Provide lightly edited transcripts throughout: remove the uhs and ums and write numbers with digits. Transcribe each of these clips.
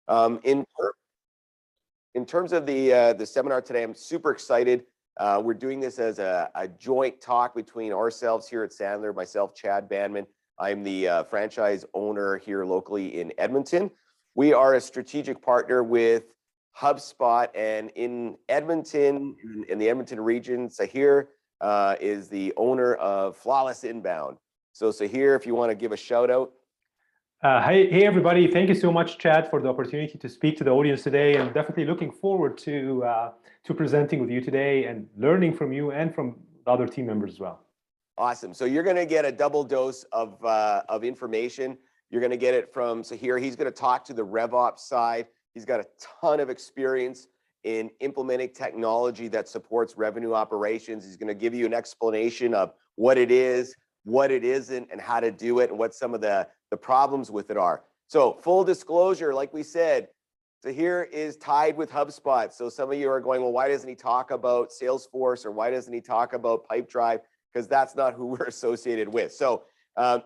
In terms of the seminar today, I'm super excited. We're doing this as a joint talk between ourselves here at Sandler, myself, Chad Banman. I'm the franchise owner here locally in Edmonton. We are a strategic partner with HubSpot, and in Edmonton, in the Edmonton region, Sahir is the owner of Flawless Inbound. So Sahir, if you want to give a shout out. Hey everybody, thank you so much, Chad, for the opportunity to speak to the audience today, and definitely looking forward to presenting with you today and learning from you and from the other team members as well. Awesome. So you're going to get a double dose of information. You're going to get it from Sahir. He's going to talk to the RevOps side. He's got a ton of experience in implementing technology that supports revenue operations. He's going to give you an explanation of what it is, what it isn't, and how to do it, and what some of the problems with it are. So full disclosure, like we said, Sahir is tied with HubSpot. So some of you are going, well, why doesn't he talk about Salesforce, or why doesn't he talk about Pipedrive? Because that's not who we're associated with. So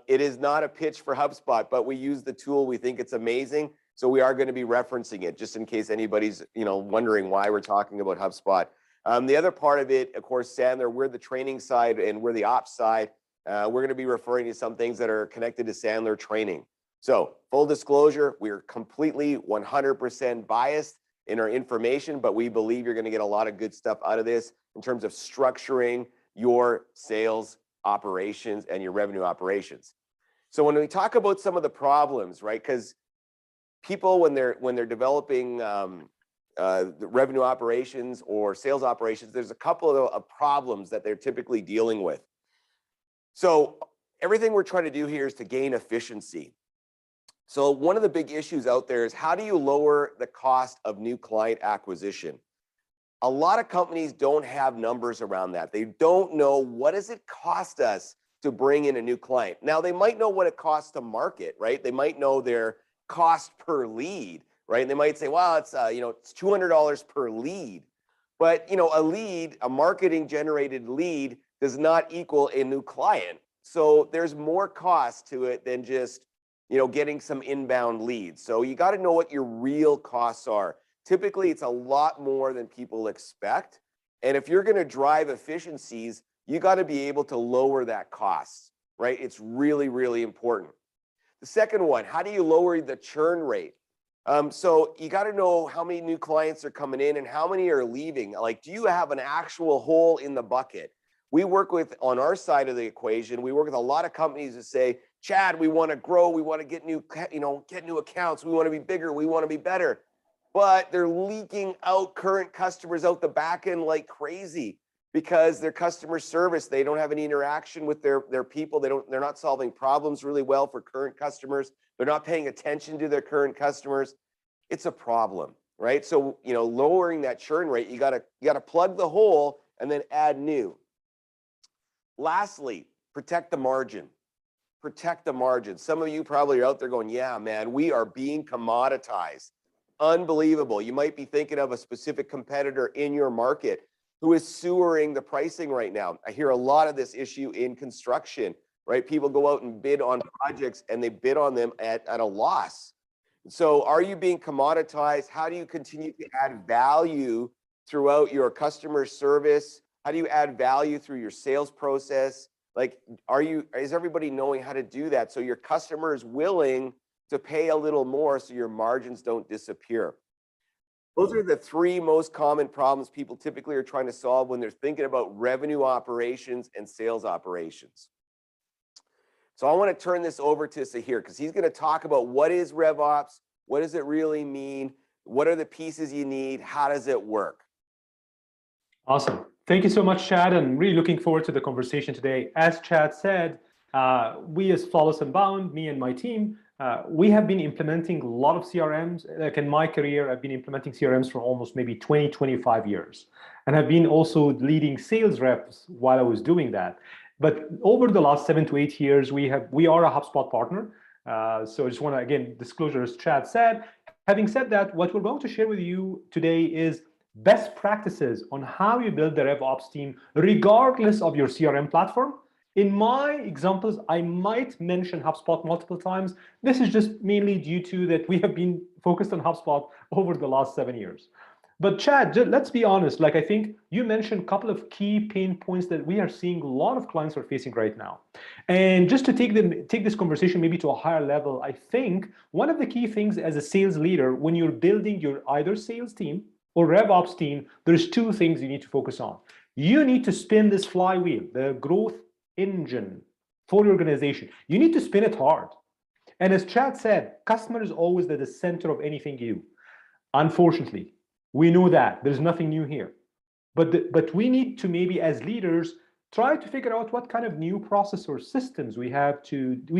it is not a pitch for HubSpot, but we use the tool. We think it's amazing. So we are going to be referencing it just in case anybody's wondering why we're talking about HubSpot. The other part of it, of course, Sandler, we're the training side and we're the ops side. We're going to be referring to some things that are connected to Sandler training. So full disclosure, we're completely 100% biased in our information, but we believe you're going to get a lot of good stuff out of this in terms of structuring your sales operations and your revenue operations. So when we talk about some of the problems, right, because people, when they're developing the revenue operations or sales operations, there's a couple of problems that they're typically dealing with. So everything we're trying to do here is to gain efficiency. So one of the big issues out there is, how do you lower the cost of new client acquisition? A lot of companies don't have numbers around that. They don't know, what does it cost us to bring in a new client? Now, they might know what it costs to market, right? They might know their cost per lead, right? And they might say, well, it's it's $200 per lead. But a lead, a marketing generated lead, does not equal a new client. So there's more cost to it than just getting some inbound leads. So you got to know what your real costs are. Typically, it's a lot more than people expect. And if you're going to drive efficiencies, you got to be able to lower that cost, right? It's really, really important. The second one, how do you lower the churn rate? So you got to know how many new clients are coming in and how many are leaving. Like, do you have an actual hole in the bucket? We work with, on our side of the equation, we work with a lot of companies that say, Chad, we want to grow, we want to get new accounts, we want to be bigger, we want to be better. But they're leaking out current customers out the back end like crazy because their customer service, they don't have any interaction with their people. They're not solving problems really well for current customers. They're not paying attention to their current customers. It's a problem, right? So, lowering that churn rate, you gotta plug the hole and then add new. Lastly, protect the margin. Protect the margin. Some of you probably are out there going, yeah, man, we are being commoditized. Unbelievable. You might be thinking of a specific competitor in your market who is sewering the pricing right now. I hear a lot of this issue in construction, right? People go out and bid on projects and they bid on them at a loss. So are you being commoditized? How do you continue to add value throughout your customer service? How do you add value through your sales process? Like, is everybody knowing how to do that so your customer is willing to pay a little more so your margins don't disappear? Those are the three most common problems people typically are trying to solve when they're thinking about revenue operations and sales operations. So I want to turn this over to Sahir because he's going to talk about what is RevOps, what does it really mean, what are the pieces you need, how does it work? Awesome. Thank you so much, Chad, and really looking forward to the conversation today. As Chad said, we as Flawless Inbound, me and my team, we have been implementing a lot of CRMs. Like in my career, I've been implementing CRMs for almost maybe 20, 25 years. And I've been also leading sales reps while I was doing that. But over the last 7 to 8 years, we are a HubSpot partner. So I just want to, again, disclosure, as Chad said. Having said that, what we're going to share with you today is best practices on how you build the RevOps team, regardless of your CRM platform, In my examples, I might mention HubSpot multiple times. This is just mainly due to that we have been focused on HubSpot over the last 7 years. But Chad, let's be honest, like I think you mentioned a couple of key pain points that we are seeing a lot of clients are facing right now. And just to take this conversation maybe to a higher level, I think one of the key things as a sales leader, when you're building your either sales team or RevOps team, there's two things you need to focus on. You need to spin this flywheel, the growth engine for your organization. You need to spin it hard. And as Chad said, customer is always at the center of anything you do. Unfortunately, we know that there's nothing new here, but we need to maybe as leaders try to figure out what kind of new process or systems we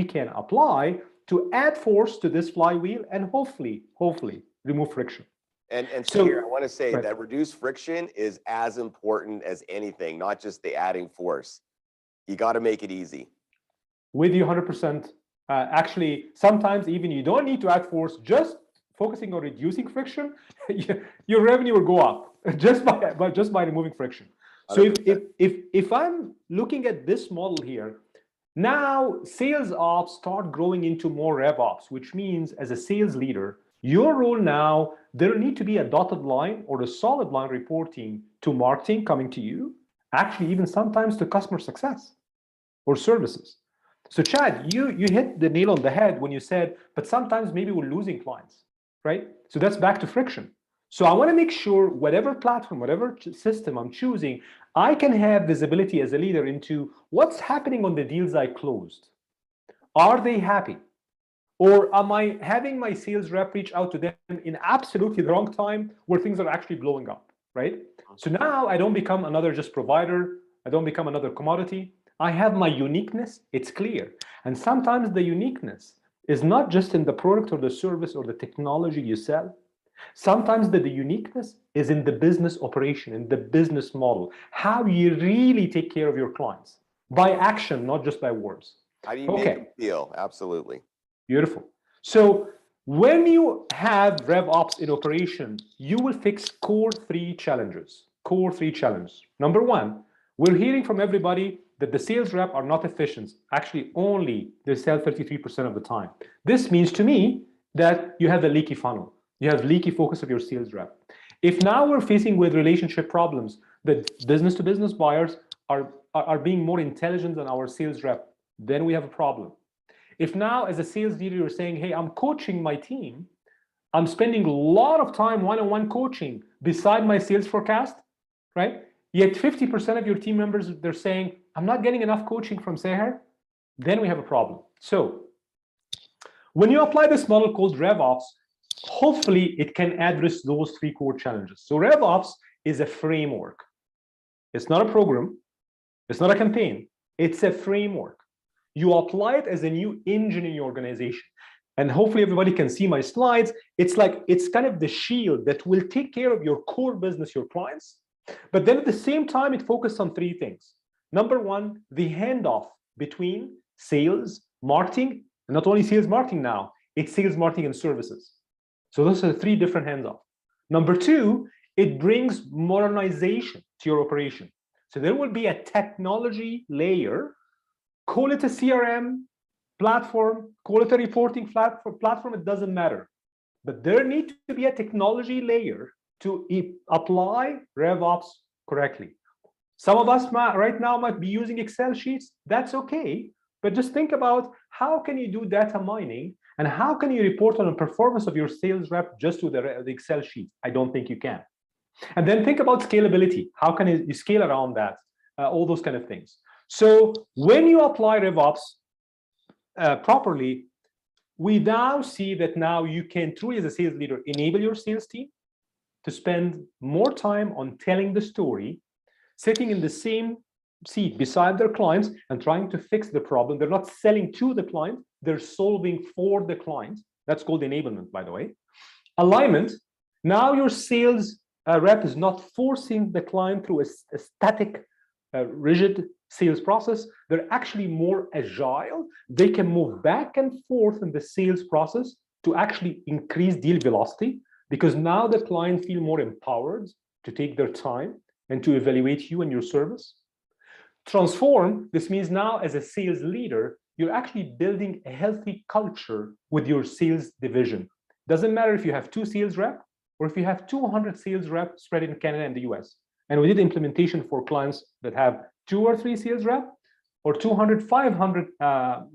can apply to add force to this flywheel and hopefully remove friction. And so here I want to say right. that reduced friction is as important as anything, not just the adding force. You got to make it easy. With you 100%. Actually, sometimes even you don't need to add force, just focusing on reducing friction, your revenue will go up just by removing friction. So if I'm looking at this model here, now sales ops start growing into more RevOps, which means as a sales leader, your role now, there need to be a dotted line or a solid line reporting to marketing coming to you, actually even sometimes to customer success or services. So Chad, you hit the nail on the head when you said, but sometimes maybe we're losing clients, right? So that's back to friction. So I want to make sure whatever platform, whatever system I'm choosing, I can have visibility as a leader into what's happening on the deals I closed. Are they happy? Or am I having my sales rep reach out to them in absolutely the wrong time where things are actually blowing up, right? So now I don't become another just provider. I don't become another commodity. I have my uniqueness, it's clear. And sometimes the uniqueness is not just in the product or the service or the technology you sell. Sometimes the uniqueness is in the business operation, in the business model, how you really take care of your clients by action, not just by words. How do you make them feel? Absolutely. Beautiful. So when you have RevOps in operation, you will fix core three challenges. Number one, we're hearing from everybody that the sales rep are not efficient. Actually, only they sell 33% of the time. This means to me that you have a leaky funnel. You have leaky focus of your sales rep. If now we're facing with relationship problems, that business-to-business buyers are being more intelligent than our sales rep, then we have a problem. If now as a sales leader, you're saying, hey, I'm coaching my team, I'm spending a lot of time one-on-one coaching beside my sales forecast, right? Yet 50% of your team members, they're saying, I'm not getting enough coaching from Seher, then we have a problem. So when you apply this model called RevOps, hopefully it can address those three core challenges. So RevOps is a framework. It's not a program. It's not a campaign. It's a framework. You apply it as a new engine in your organization. And hopefully everybody can see my slides. It's kind of the shield that will take care of your core business, your clients. But then at the same time, it focuses on three things. Number one, the handoff between sales, marketing, and not only sales marketing now, it's sales marketing and services. So those are the three different handoffs. Number two, it brings modernization to your operation. So there will be a technology layer, call it a CRM platform, call it a reporting platform, it doesn't matter. But there needs to be a technology layer to apply RevOps correctly. Some of us right now might be using Excel sheets. That's okay. But just think about how can you do data mining and how can you report on the performance of your sales rep just with the Excel sheet? I don't think you can. And then think about scalability. How can you scale around that? All those kind of things. So when you apply RevOps properly, we now see that now you can truly, as a sales leader, enable your sales team to spend more time on telling the story, sitting in the same seat beside their clients and trying to fix the problem. They're not selling to the client, they're solving for the client. That's called enablement, by the way. Alignment, now your sales rep is not forcing the client through a static, rigid sales process. They're actually more agile. They can move back and forth in the sales process to actually increase deal velocity, because now the client feel more empowered to take their time and to evaluate you and your service. Transform, this means now as a sales leader, you're actually building a healthy culture with your sales division. Doesn't matter if you have 2 sales reps or if you have 200 sales reps spread in Canada and the US. And we did implementation for clients that have 2 or 3 sales reps or 200, 500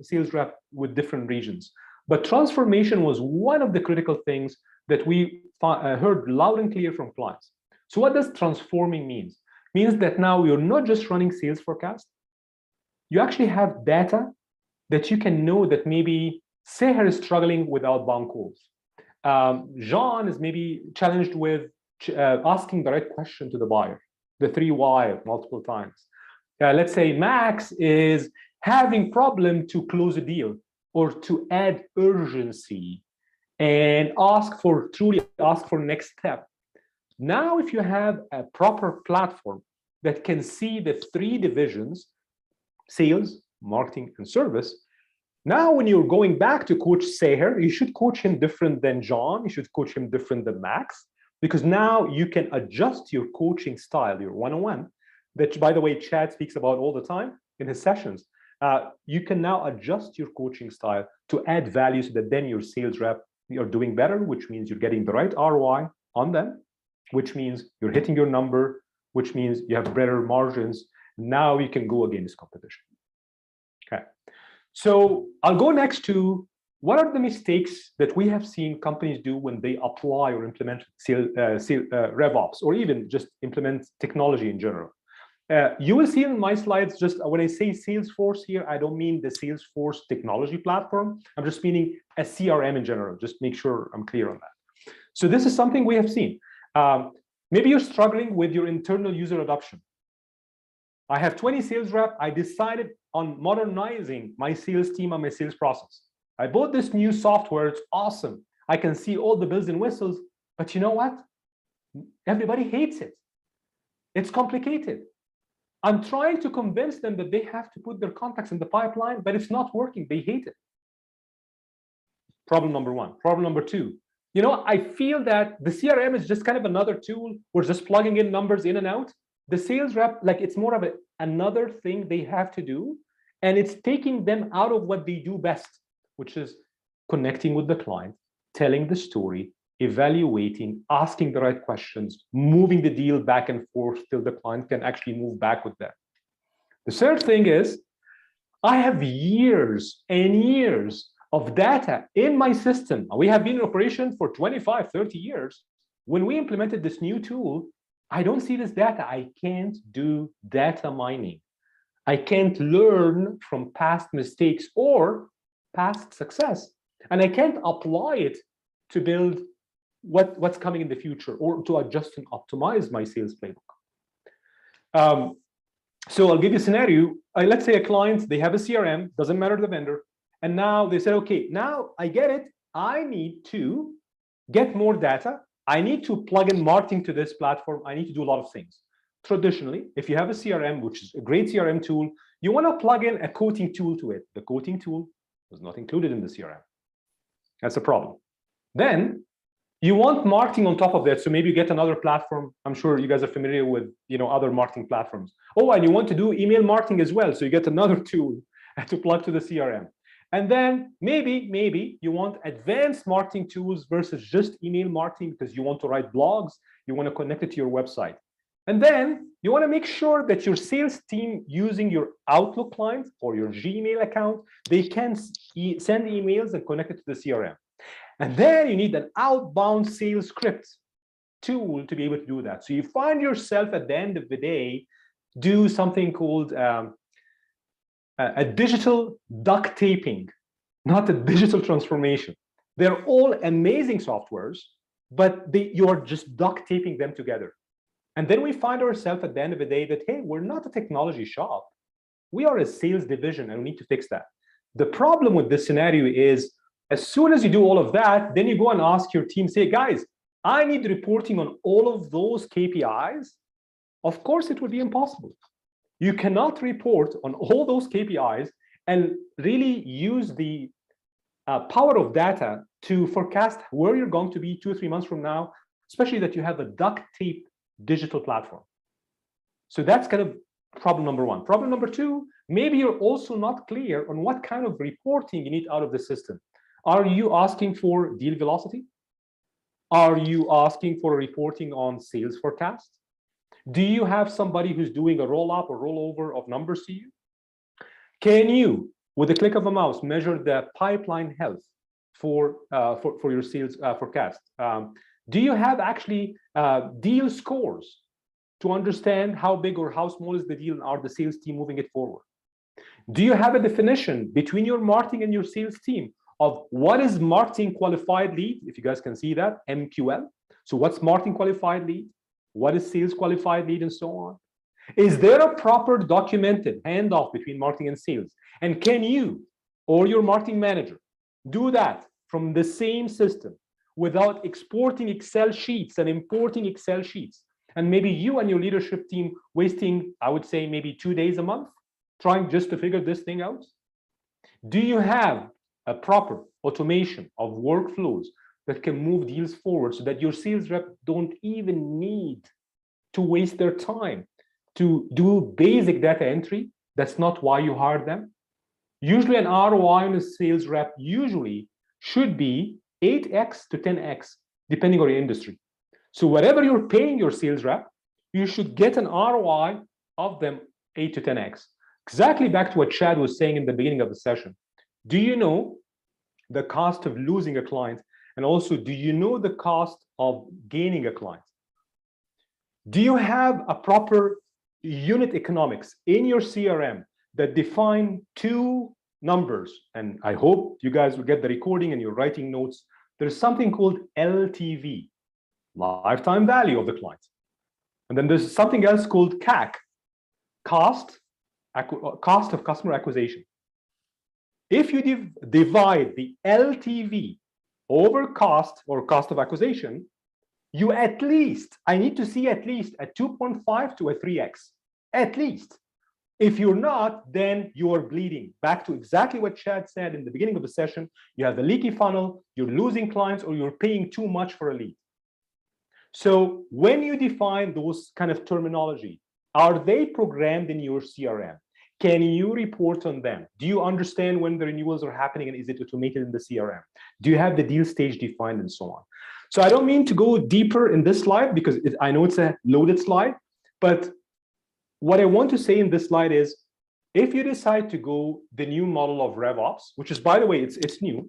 sales reps with different regions. But transformation was one of the critical things that we heard loud and clear from clients. So what does transforming mean? Means that now you're not just running sales forecast. You actually have data that you can know that maybe Seher is struggling with outbound calls. Jean is maybe challenged with asking the right question to the buyer, the 3 why multiple times. Let's say Max is having problem to close a deal or to add urgency and truly ask for next step. Now, if you have a proper platform that can see the 3 divisions, sales, marketing, and service, now when you're going back to coach Seher, you should coach him different than John, you should coach him different than Max, because now you can adjust your coaching style, your one-on-one, that, by the way, Chad speaks about all the time in his sessions. You can now adjust your coaching style to add value so that then your sales rep, you're doing better, which means you're getting the right ROI on them, which means you're hitting your number, which means you have better margins. Now you can go against competition. Okay. So I'll go next to what are the mistakes that we have seen companies do when they apply or implement RevOps, or even just implement technology in general. You will see in my slides, just when I say Salesforce here, I don't mean the Salesforce technology platform. I'm just meaning a CRM in general. Just make sure I'm clear on that. So this is something we have seen. Maybe you're struggling with your internal user adoption. I have 20 sales reps. I decided on modernizing my sales team and my sales process. I bought this new software. It's awesome. I can see all the bells and whistles, but you know what? Everybody hates it. It's complicated. I'm trying to convince them that they have to put their contacts in the pipeline, but it's not working. They hate it. Problem number 1. Problem number 2. You know, I feel that the CRM is just kind of another tool. We're just plugging in numbers in and out. The sales rep, like, it's more of another thing they have to do, and it's taking them out of what they do best, which is connecting with the client, telling the story, evaluating, asking the right questions, moving the deal back and forth till the client can actually move back with them. The third thing is, I have years and years of data in my system. We have been in operation for 25, 30 years. When we implemented this new tool, I don't see this data. I can't do data mining. I can't learn from past mistakes or past success. And I can't apply it to build what's coming in the future or to adjust and optimize my sales playbook. So I'll give you a scenario. Let's say a client, they have a CRM, doesn't matter the vendor. And now they said, okay, now I get it. I need to get more data. I need to plug in marketing to this platform. I need to do a lot of things. Traditionally, if you have a CRM, which is a great CRM tool, you want to plug in a quoting tool to it. The quoting tool was not included in the CRM. That's a problem. Then you want marketing on top of that. So maybe you get another platform. I'm sure you guys are familiar with, other marketing platforms. Oh, and you want to do email marketing as well. So you get another tool to plug to the CRM. And then maybe you want advanced marketing tools versus just email marketing because you want to write blogs, you want to connect it to your website. And then you want to make sure that your sales team using your Outlook client or your Gmail account, they can send emails and connect it to the CRM. And then you need an outbound sales script tool to be able to do that. So you find yourself at the end of the day, do something called a digital duct taping, not a digital transformation. They're all amazing softwares, but you're just duct taping them together. And then we find ourselves at the end of the day that, hey, we're not a technology shop. We are a sales division and we need to fix that. The problem with this scenario is as soon as you do all of that, then you go and ask your team, say, guys, I need reporting on all of those KPIs. Of course, it would be impossible. You cannot report on all those KPIs and really use the power of data to forecast where you're going to be 2 or 3 months from now, especially that you have a duct tape digital platform. So that's kind of Problem number one. Problem number two, maybe you're also not clear on what kind of reporting you need out of the system. Are you asking for deal velocity? Are you asking for reporting on sales forecast? Do you have somebody who's doing a roll-up or rollover of numbers to you? Can you, with a click of a mouse, measure the pipeline health for your sales forecast? Do you have actually deal scores to understand how big or how small is the deal and are the sales team moving it forward? Do you have a definition between your marketing and your sales team of what is marketing qualified lead? If you guys can see that, MQL. So what's marketing qualified lead? What is sales qualified lead and so on? Is there a proper documented handoff between marketing and sales? And can you or your marketing manager do that from the same system without exporting Excel sheets and importing Excel sheets? And maybe you and your leadership team wasting, I would say, maybe 2 days a month trying just to figure this thing out? Do you have a proper automation of workflows that can move deals forward so that your sales rep don't even need to waste their time to do basic data entry? That's not why you hired them. Usually an ROI on a sales rep usually should be 8x to 10x, depending on your industry. So whatever you're paying your sales rep, you should get an ROI of them 8 to 10x. Exactly back to what Chad was saying in the beginning of the session. Do you know the cost of losing a client? And also, do you know the cost of gaining a client? Do you have a proper unit economics in your CRM that define two numbers? And I hope you guys will get the recording and you're writing notes. There's something called LTV, lifetime value of the client. And then there's something else called CAC, cost of customer acquisition. If you divide the LTV over cost or cost of acquisition, you at least, I need to see at least a 2.5 to a 3x, at least. If you're not, then you're bleeding. Back to exactly what Chad said in the beginning of the session, you have a leaky funnel, you're losing clients, or you're paying too much for a lead. So when you define those kind of terminology, are they programmed in your CRM? Can you report on them? Do you understand when the renewals are happening and is it automated in the CRM? Do you have the deal stage defined and so on? So I don't mean to go deeper in this slide because I know it's a loaded slide, but what I want to say in this slide is if you decide to go the new model of RevOps, which is, by the way, it's new.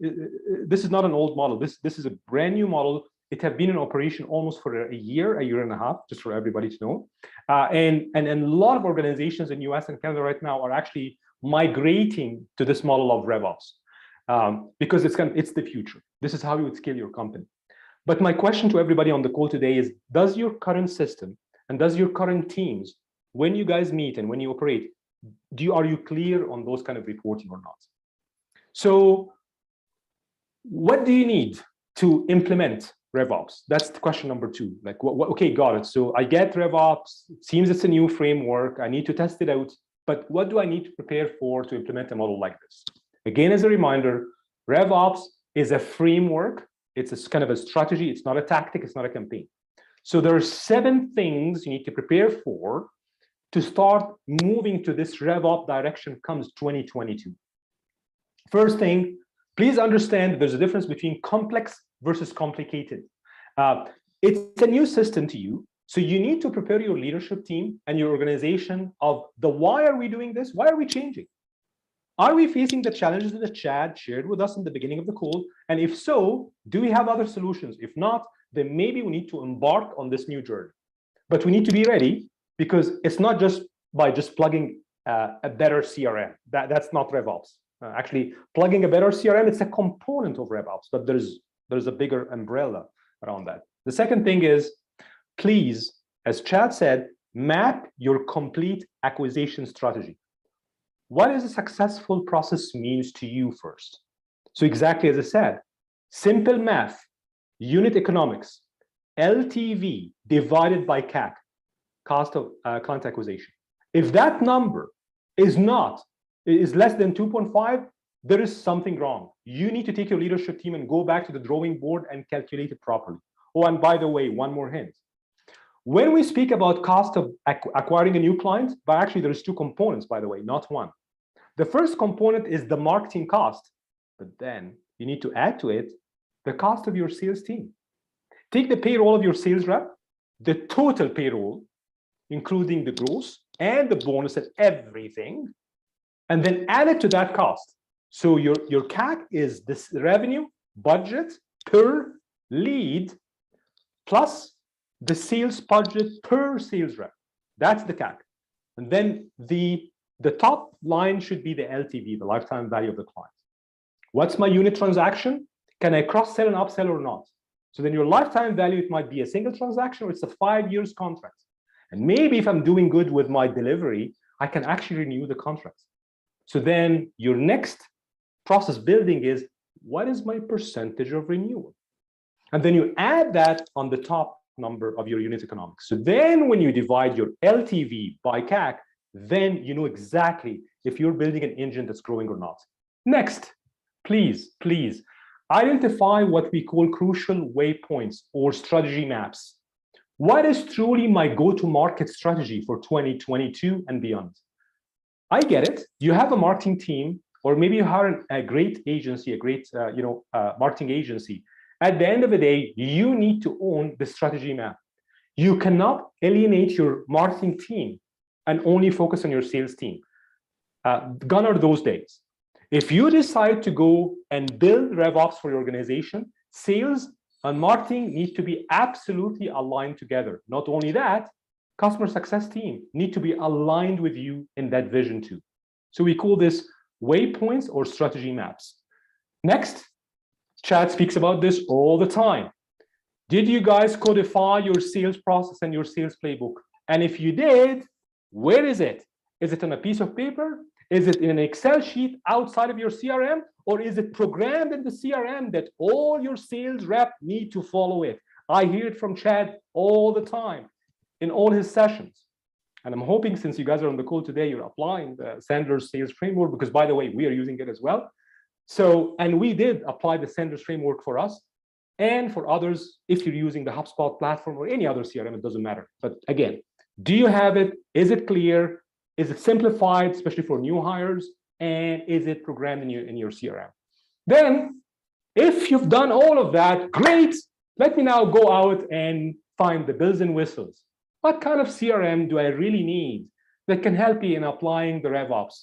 This is not an old model. This is a brand new model. It has been in operation almost for a year and a half, just for everybody to know. And a lot of organizations in US and Canada right now are actually migrating to this model of RevOps because it's the future. This is how you would scale your company. But my question to everybody on the call today is, does your current system and does your current teams, when you guys meet and when you operate, are you clear on those kind of reporting or not? So what do you need to implement RevOps? That's question number two. Like, okay, got it. So I get RevOps. It seems it's a new framework. I need to test it out. But what do I need to prepare for to implement a model like this? Again, as a reminder, RevOps is a framework. It's a kind of a strategy. It's not a tactic. It's not a campaign. So there are 7 things you need to prepare for to start moving to this RevOps direction comes 2022. First thing, please understand that there's a difference between complex versus complicated. It's a new system to you. So you need to prepare your leadership team and your organization of the why are we doing this? Why are we changing? Are we facing the challenges that Chad shared with us in the beginning of the call? And if so, do we have other solutions? If not, then maybe we need to embark on this new journey. But we need to be ready because it's not just by just plugging a better CRM. That's not RevOps. Actually, plugging a better CRM, it's a component of RevOps, but there's a bigger umbrella around that. The second thing is, please, as Chad said, map your complete acquisition strategy. What is a successful process means to you first? So exactly as I said, simple math, unit economics, LTV divided by CAC, cost of client acquisition. If that number is less than 2.5, there is something wrong. You need to take your leadership team and go back to the drawing board and calculate it properly. Oh, and by the way, one more hint. When we speak about cost of acquiring a new client, but actually there's two components, by the way, not one. The first component is the marketing cost, but then you need to add to it the cost of your sales team. Take the payroll of your sales rep, the total payroll, including the gross and the bonus and everything, and then add it to that cost. So your CAC is this revenue budget per lead plus the sales budget per sales rep. That's the CAC. And then the top line should be the LTV, the lifetime value of the client. What's my unit transaction? Can I cross-sell and upsell or not? So then your lifetime value, it might be a single transaction or it's a 5 years contract. And maybe if I'm doing good with my delivery, I can actually renew the contract. So then your next process building is, what is my percentage of renewal? And then you add that on the top number of your unit economics. So then when you divide your LTV by CAC, then you know exactly if you're building an engine that's growing or not. Next, please identify what we call crucial waypoints or strategy maps. What is truly my go-to-market strategy for 2022 and beyond? I get it. You have a marketing team, or maybe you hire a great agency, a great marketing agency. At the end of the day, you need to own the strategy map. You cannot alienate your marketing team and only focus on your sales team. Gone are those days. If you decide to go and build RevOps for your organization, sales and marketing need to be absolutely aligned together. Not only that, customer success team need to be aligned with you in that vision too. So we call this waypoints or strategy maps. Next, Chad speaks about this all the time. Did you guys codify your sales process and your sales playbook? And if you did, where is it? Is it on a piece of paper? Is it in an Excel sheet outside of your CRM? Or is it programmed in the CRM that all your sales rep need to follow it? I hear it from Chad all the time in all his sessions. And I'm hoping since you guys are on the call today, you're applying the Sandler's sales framework, because by the way, we are using it as well. So, and we did apply the Sandler's framework for us and for others. If you're using the HubSpot platform or any other CRM, it doesn't matter. But again, do you have it? Is it clear? Is it simplified, especially for new hires? And is it programmed in your CRM? Then, if you've done all of that, great. Let me now go out and find the bells and whistles. What kind of CRM do I really need that can help me in applying the RevOps?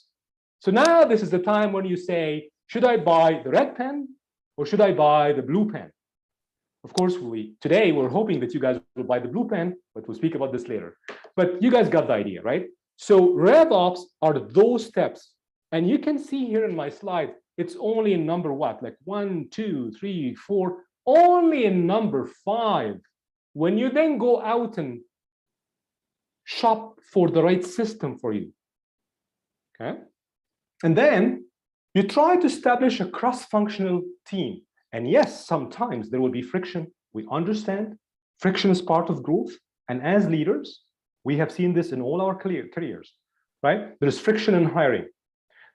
So now this is the time when you say, should I buy the red pen or should I buy the blue pen? Of course, today we're hoping that you guys will buy the blue pen, but we'll speak about this later. But you guys got the idea, right? So RevOps are those steps. And you can see here in my slide, it's only in number what? Like 1, 2, 3, 4, only in number 5. When you then go out and shop for the right system for you, okay? And then you try to establish a cross-functional team. And yes, sometimes there will be friction. We understand friction is part of growth. And as leaders, we have seen this in all our careers, right? There's friction in hiring.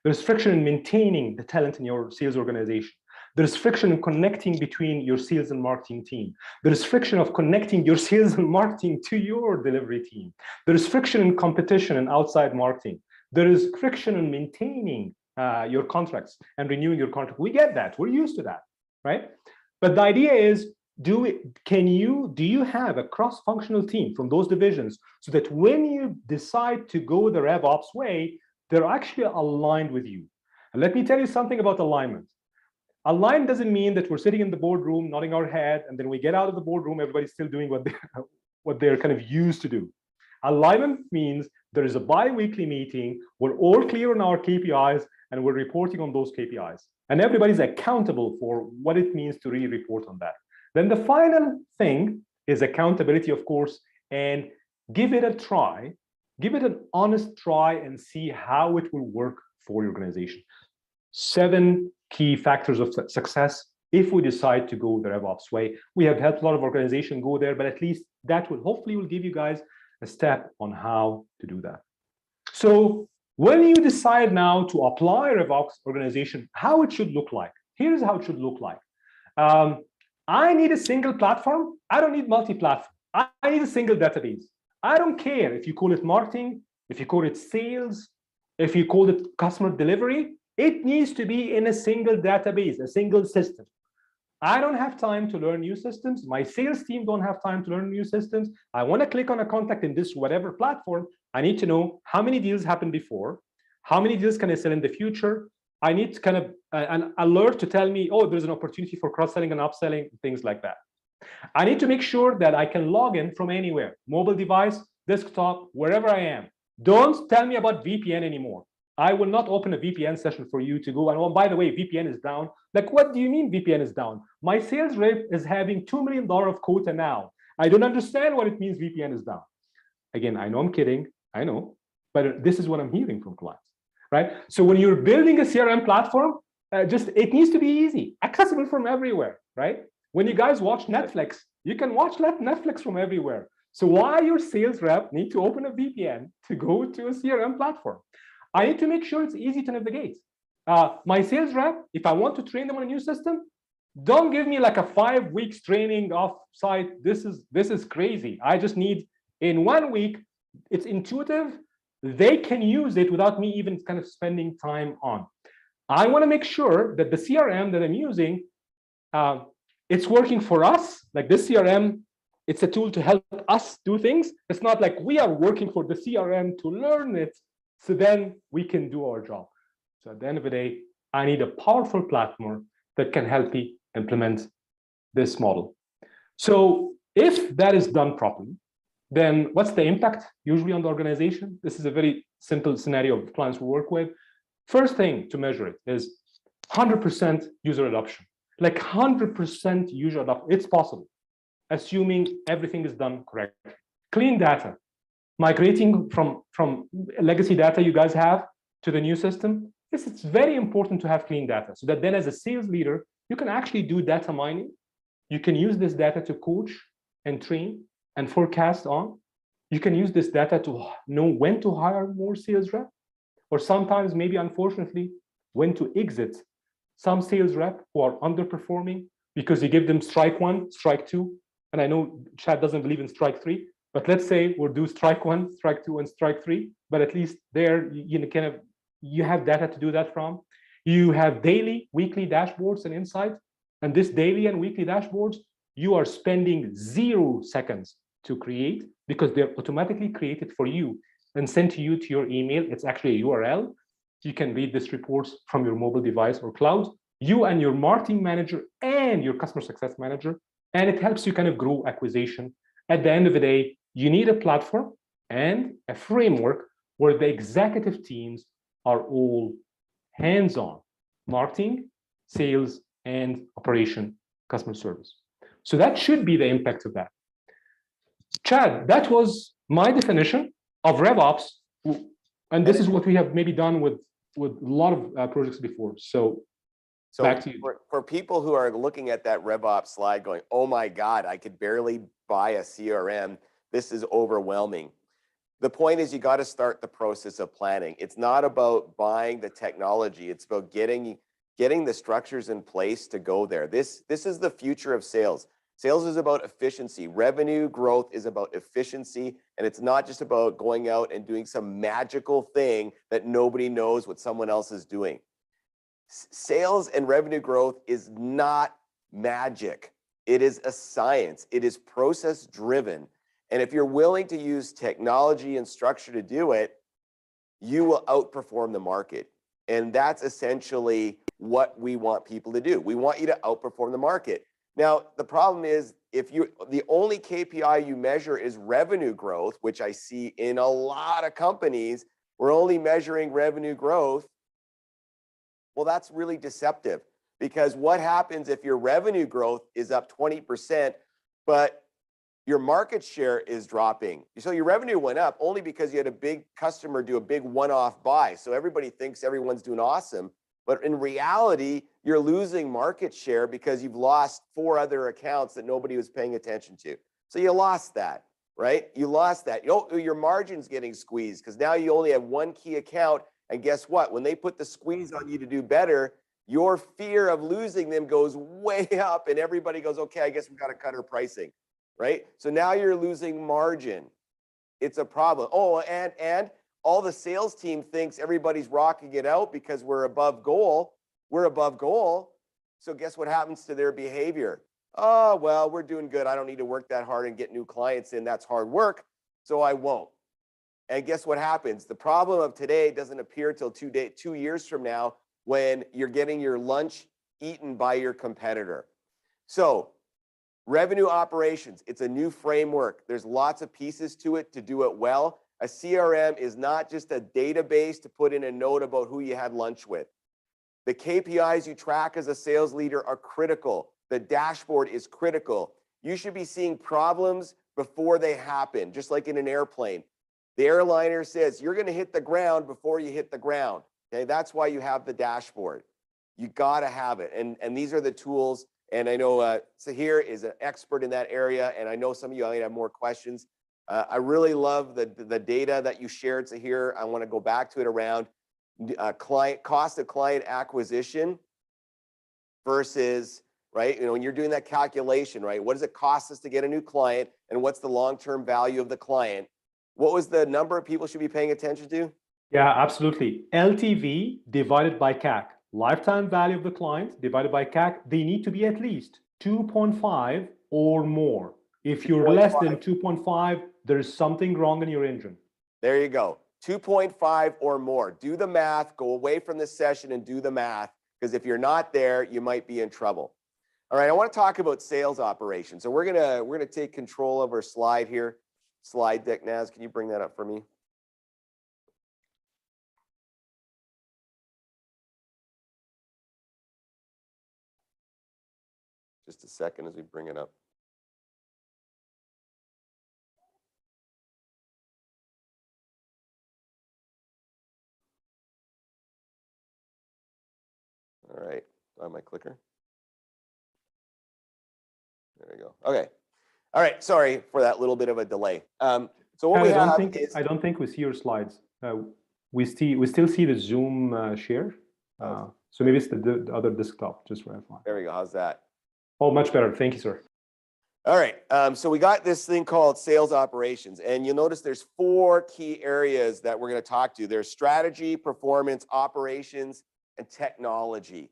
There's friction in maintaining the talent in your sales organization. There's friction in connecting between your sales and marketing team. There's friction of connecting your sales and marketing to your delivery team. There's friction in competition and outside marketing. There is friction in maintaining your contracts and renewing your contract. We get that. We're used to that, right? But the idea is, do you have a cross-functional team from those divisions so that when you decide to go the RevOps way, they're actually aligned with you? And let me tell you something about alignment. Aligned doesn't mean that we're sitting in the boardroom, nodding our head, and then we get out of the boardroom, everybody's still doing what they're kind of used to do. Alignment means there is a bi-weekly meeting, we're all clear on our KPIs, and we're reporting on those KPIs. And everybody's accountable for what it means to really report on that. Then the final thing is accountability, of course, and give it a try. Give it an honest try and see how it will work for your organization. 7 key factors of success if we decide to go the RevOps way. We have helped a lot of organizations go there, but at least that will hopefully give you guys a step on how to do that. So when you decide now to apply RevOps organization, how it should look like. Here's how it should look like. I need a single platform. I don't need multi-platform. I need a single database. I don't care if you call it marketing, if you call it sales, if you call it customer delivery, it needs to be in a single database, a single system. I don't have time to learn new systems. My sales team don't have time to learn new systems. I want to click on a contact in this whatever platform. I need to know how many deals happened before, how many deals can I sell in the future. I need kind of an alert to tell me, oh, there's an opportunity for cross-selling and upselling, things like that. I need to make sure that I can log in from anywhere, mobile device, desktop, wherever I am. Don't tell me about VPN anymore. I will not open a VPN session for you to go, and oh, by the way, VPN is down. Like, what do you mean VPN is down? My sales rep is having $2 million of quota now. I don't understand what it means VPN is down. Again, I know I'm kidding, I know, but this is what I'm hearing from clients, right? So when you're building a CRM platform, it needs to be easy, accessible from everywhere, right? When you guys watch Netflix, you can watch Netflix from everywhere. So why your sales rep need to open a VPN to go to a CRM platform? I need to make sure it's easy to navigate. My sales rep, if I want to train them on a new system, don't give me like a 5 weeks training off site. This is crazy. I just need in 1 week, it's intuitive. They can use it without me even kind of spending time on. I want to make sure that the CRM that I'm using, it's working for us. Like this CRM, it's a tool to help us do things. It's not like we are working for the CRM to learn it, so then we can do our job. So at the end of the day, I need a powerful platform that can help me implement this model. So if that is done properly, then what's the impact usually on the organization? This is a very simple scenario of clients we work with. First thing to measure it is 100% user adoption. Like 100% user adoption, it's possible, assuming everything is done correctly. Clean data, migrating from legacy data you guys have to the new system. It's very important to have clean data so that then as a sales leader, you can actually do data mining. You can use this data to coach and train and forecast on. You can use this data to know when to hire more sales rep, or sometimes maybe unfortunately, when to exit some sales rep who are underperforming because you give them strike 1, strike 2. And I know Chad doesn't believe in strike 3, but let's say we'll do strike 1, strike 2, and strike 3. But at least there, you have data to do that from. You have daily, weekly dashboards and insight. And this daily and weekly dashboards, you are spending 0 seconds to create because they're automatically created for you and sent to you to your email. It's actually a URL. You can read this reports from your mobile device or cloud, you and your marketing manager and your customer success manager, and it helps you kind of grow acquisition. At the end of the day, you need a platform and a framework where the executive teams are all hands-on, marketing, sales, and operation, customer service. So that should be the impact of that. Chad, that was my definition of RevOps, and this is what we have maybe done with a lot of projects before. So back to you. For people who are looking at that RevOps slide going, oh my God, I could barely buy a CRM. This is overwhelming. The point is you got to start the process of planning. It's not about buying the technology. It's about getting the structures in place to go there. This is the future of sales. Sales is about efficiency. Revenue growth is about efficiency. And it's not just about going out and doing some magical thing that nobody knows what someone else is doing. Sales and revenue growth is not magic. It is a science. It is process driven. And if you're willing to use technology and structure to do it, you will outperform the market. And that's essentially what we want people to do. We want you to outperform the market. Now, the problem is if the only KPI you measure is revenue growth, which I see in a lot of companies, we're only measuring revenue growth. Well, that's really deceptive, because what happens if your revenue growth is up 20%, but your market share is dropping? So your revenue went up only because you had a big customer do a big one-off buy. So everybody thinks everyone's doing awesome. But in reality, you're losing market share because you've lost 4 other accounts that nobody was paying attention to. So you lost that, right? You lost that. Your margin's getting squeezed because now you only have 1 key account. And guess what? When they put the squeeze on you to do better, your fear of losing them goes way up and everybody goes, okay, I guess we've got to cut our pricing. right? So now you're losing margin. It's a problem. Oh, and all the sales team thinks everybody's rocking it out because we're above goal. We're above goal. So guess what happens to their behavior? Oh, well, we're doing good. I don't need to work that hard and get new clients in. That's hard work, so I won't. And guess what happens? The problem of today doesn't appear till 2 years from now when you're getting your lunch eaten by your competitor. So revenue operations, it's a new framework. There's lots of pieces to it to do it well. A CRM is not just a database to put in a note about who you had lunch with. The KPIs you track as a sales leader are critical. The dashboard is critical. You should be seeing problems before they happen, just like in an airplane. The airliner says you're going to hit the ground before you hit the ground. Okay, that's why you have the dashboard. You got to have it. And these are the tools. And I know Sahir is an expert in that area. And I know some of you might have more questions. I really love the data that you shared, Sahir. I want to go back to it around cost of client acquisition versus, right? You know, when you're doing that calculation, right? What does it cost us to get a new client, and what's the long-term value of the client? What was the number people should be paying attention to? Yeah, absolutely. LTV divided by CAC, lifetime value of the client divided by CAC. They need to be at least 2.5 or more. If you're less than 2.5, there is something wrong in your engine. There you go. 2.5 or more. Do the math. Go away from this session and do the math, because if you're not there, you might be in trouble. All right, I want to talk about sales operations. So we're gonna take control of our slide here. Slide deck, Naz, can you bring that up for me? Just a second as we bring it up. All right, on my clicker. There we go. Okay. All right. Sorry for that little bit of a delay. So what we have is, I don't think we see your slides. We still see the Zoom share. So maybe it's the other desktop, just for FYI. There we go. How's that? Oh, much better. Thank you, sir. All right. So we got this thing called sales operations, and you'll notice there's 4 key areas that we're going to talk to. There's strategy, performance, operations, and technology.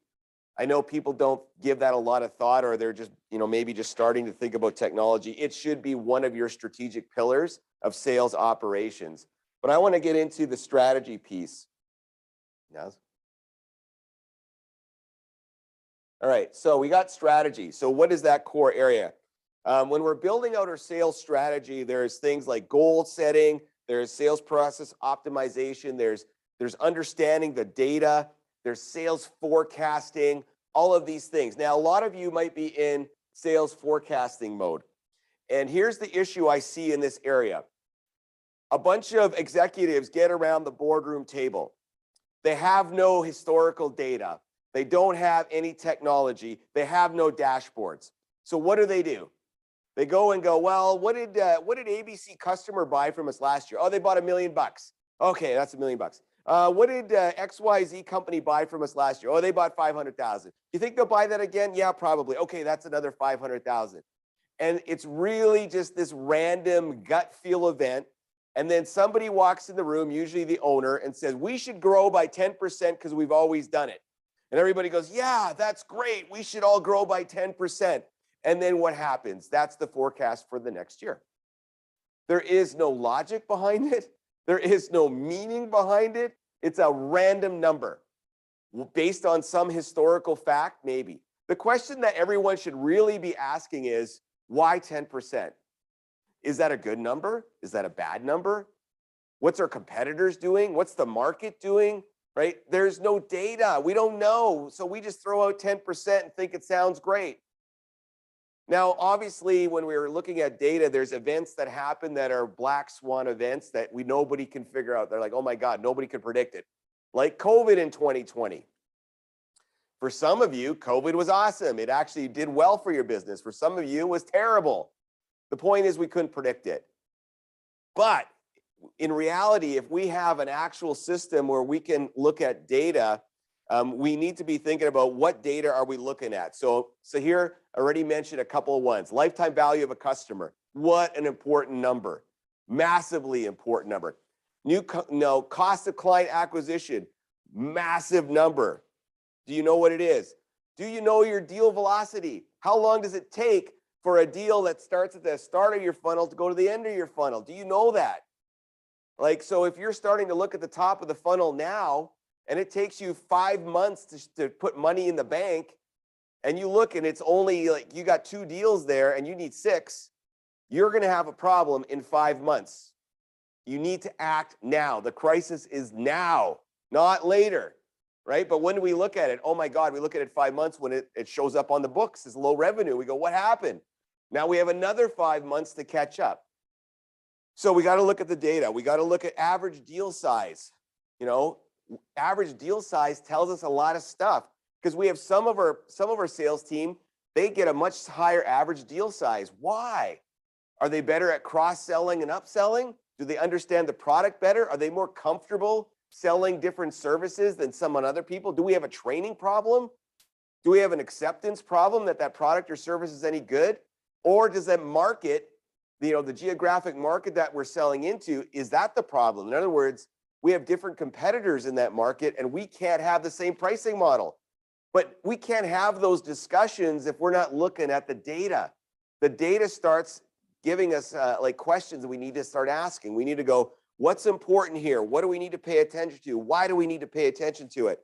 I know people don't give that a lot of thought, or they're just, you know, maybe just starting to think about technology. It should be one of your strategic pillars of sales operations. But I want to get into the strategy piece. Yes. All right. So we got strategy. So what is that core area? When we're building out our sales strategy, there's things like goal setting, there's sales process optimization, there's understanding the data, there's sales forecasting, all of these things. Now, a lot of you might be in sales forecasting mode. And here's the issue I see in this area. A bunch of executives get around the boardroom table. They have no historical data. They don't have any technology. They have no dashboards. So what do? They go and go, well, what did ABC customer buy from us last year? Oh, they bought $1 million. Okay, that's $1 million. What did XYZ company buy from us last year? Oh, they bought 500,000. You think they'll buy that again? Yeah, probably. Okay, that's another 500,000. And it's really just this random gut feel event. And then somebody walks in the room, usually the owner, and says, we should grow by 10% because we've always done it. And everybody goes, yeah, that's great. We should all grow by 10%. And then what happens? That's the forecast for the next year. There is no logic behind it. There is no meaning behind it. It's a random number based on some historical fact, maybe. The question that everyone should really be asking is, why 10%? Is that a good number? Is that a bad number? What's our competitors doing? What's the market doing? Right? There's no data. We don't know. So we just throw out 10% and think it sounds great. Now, obviously, when we were looking at data, there's events that happen that are black swan events that nobody can figure out. They're like, oh my God, nobody could predict it. Like COVID in 2020. For some of you, COVID was awesome. It actually did well for your business. For some of you, it was terrible. The point is we couldn't predict it. But in reality, if we have an actual system where we can look at data We need to be thinking about what data are we looking at. So here, I already mentioned a couple of ones. Lifetime value of a customer. What an important number. Massively important number. Cost of client acquisition. Massive number. Do you know what it is? Do you know your deal velocity? How long does it take for a deal that starts at the start of your funnel to go to the end of your funnel? Do you know that? Like, so if you're starting to look at the top of the funnel now, and it takes you 5 months to put money in the bank, and you look and it's only like you got 2 deals there and you need 6, you're going to have a problem in 5 months. You need to act now. The crisis is now, not later, right? But when do we look at it? Oh my God, we look at it 5 months when it shows up on the books as low revenue. We go, what happened? Now we have another 5 months to catch up. So we got to look at the data. We got to look at average deal size. You know, average deal size tells us a lot of stuff because we have some of our sales team, they get a much higher average deal size. Why? Are they better at cross-selling and upselling? Do they understand the product better? Are they more comfortable selling different services than some other people? Do we have a training problem? Do we have an acceptance problem that product or service is any good? Or does that market, the geographic market that we're selling into, is that the problem? In other words, we have different competitors in that market and we can't have the same pricing model. But we can't have those discussions if we're not looking at the data. The data starts giving us like questions that we need to start asking. We need to go, what's important here? What do we need to pay attention to? Why do we need to pay attention to it?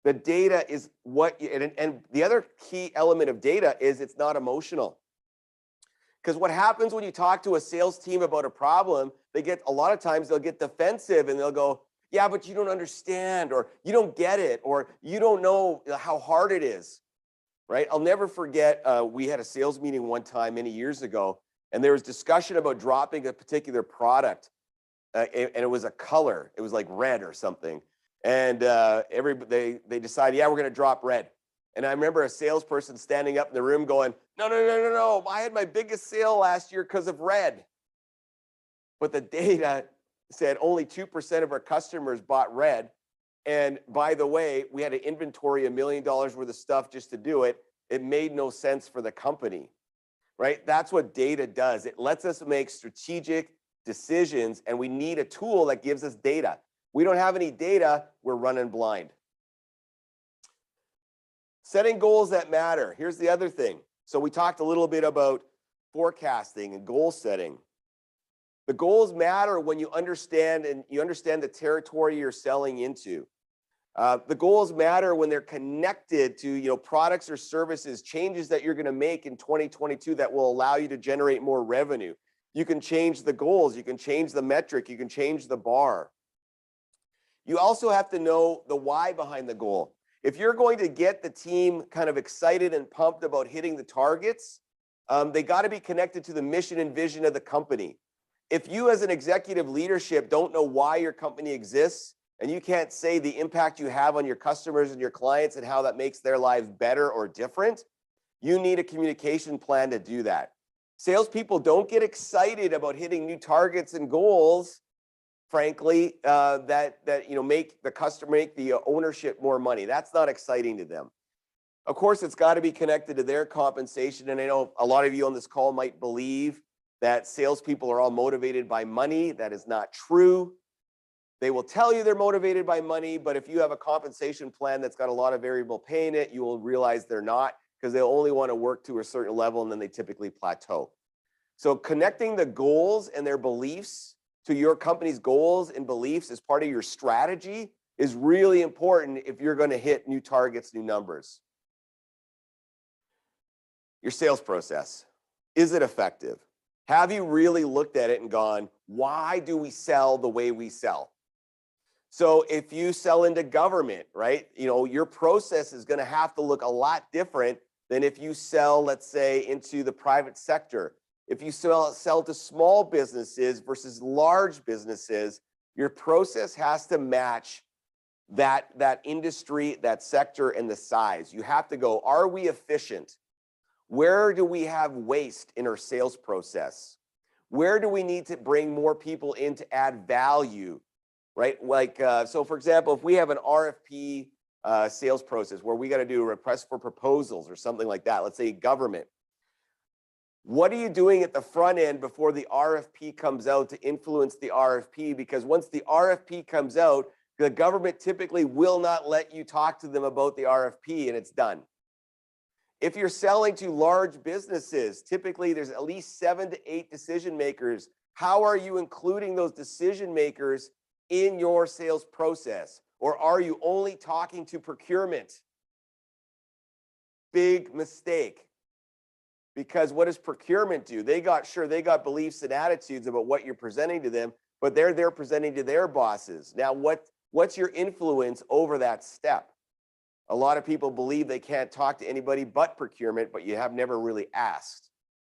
The data is and the other key element of data is it's not emotional. Because what happens when you talk to a sales team about a problem, a lot of times they'll get defensive and they'll go, yeah, but you don't understand, or you don't get it, or you don't know how hard it is, right? I'll never forget, we had a sales meeting one time many years ago, and there was discussion about dropping a particular product, and it was a color. It was like red or something. And they decided, yeah, we're going to drop red. And I remember a salesperson standing up in the room going, no, I had my biggest sale last year because of red. But the data said only 2% of our customers bought red. And by the way, we had to inventory $1 million worth of stuff just to do it. It made no sense for the company, right? That's what data does. It lets us make strategic decisions, and we need a tool that gives us data. We don't have any data, we're running blind. Setting goals that matter. Here's the other thing. So we talked a little bit about forecasting and goal setting. The goals matter when you understand the territory you're selling into. The goals matter when they're connected to products or services, changes that you're going to make in 2022 that will allow you to generate more revenue. You can change the goals, you can change the metric, you can change the bar. You also have to know the why behind the goal. If you're going to get the team kind of excited and pumped about hitting the targets, they got to be connected to the mission and vision of the company. If you as an executive leadership don't know why your company exists, and you can't say the impact you have on your customers and your clients and how that makes their lives better or different, you need a communication plan to do that. Salespeople don't get excited about hitting new targets and goals, frankly, that make the customer, make the ownership more money. That's not exciting to them. Of course, it's got to be connected to their compensation. And I know a lot of you on this call might believe that salespeople are all motivated by money. That is not true. They will tell you they're motivated by money, but if you have a compensation plan that's got a lot of variable pay in it, you will realize they're not, because they'll only want to work to a certain level and then they typically plateau. So connecting the goals and their beliefs to your company's goals and beliefs as part of your strategy is really important if you're going to hit new targets, new numbers. Your sales process, is it effective? Have you really looked at it and gone, why do we sell the way we sell? So if you sell into government, right, your process is going to have to look a lot different than if you sell, let's say, into the private sector. If you sell to small businesses versus large businesses, your process has to match that industry, that sector, and the size. You have to go, are we efficient? Where do we have waste in our sales process? Where do we need to bring more people in to add value, right? Like, so for example, if we have an RFP sales process where we got to do a request for proposals or something like that. Let's say government. What are you doing at the front end before the RFP comes out to influence the RFP? Because once the RFP comes out, the government typically will not let you talk to them about the RFP and it's done. If you're selling to large businesses, typically there's at least 7 to 8 decision makers. How are you including those decision makers in your sales process? Or are you only talking to procurement? Big mistake. Because what does procurement do? They got beliefs and attitudes about what you're presenting to them, but they're presenting to their bosses. Now, what's your influence over that step? A lot of people believe they can't talk to anybody but procurement, but you have never really asked.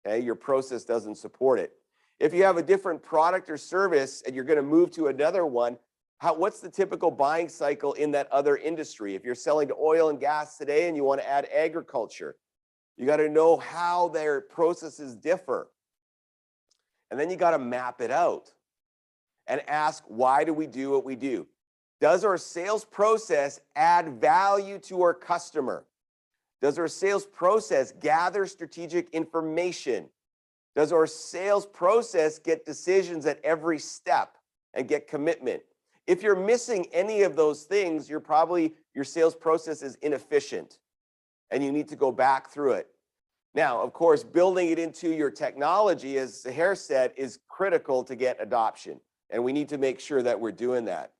Okay? Your process doesn't support it. If you have a different product or service and you're going to move to another one, what's the typical buying cycle in that other industry? If you're selling to oil and gas today and you want to add agriculture, you got to know how their processes differ. And then you got to map it out and ask, why do we do what we do? Does our sales process add value to our customer? Does our sales process gather strategic information? Does our sales process get decisions at every step and get commitment? If you're missing any of those things, your sales process is inefficient and you need to go back through it. Now, of course, building it into your technology, as Zahir said, is critical to get adoption. And we need to make sure that we're doing that.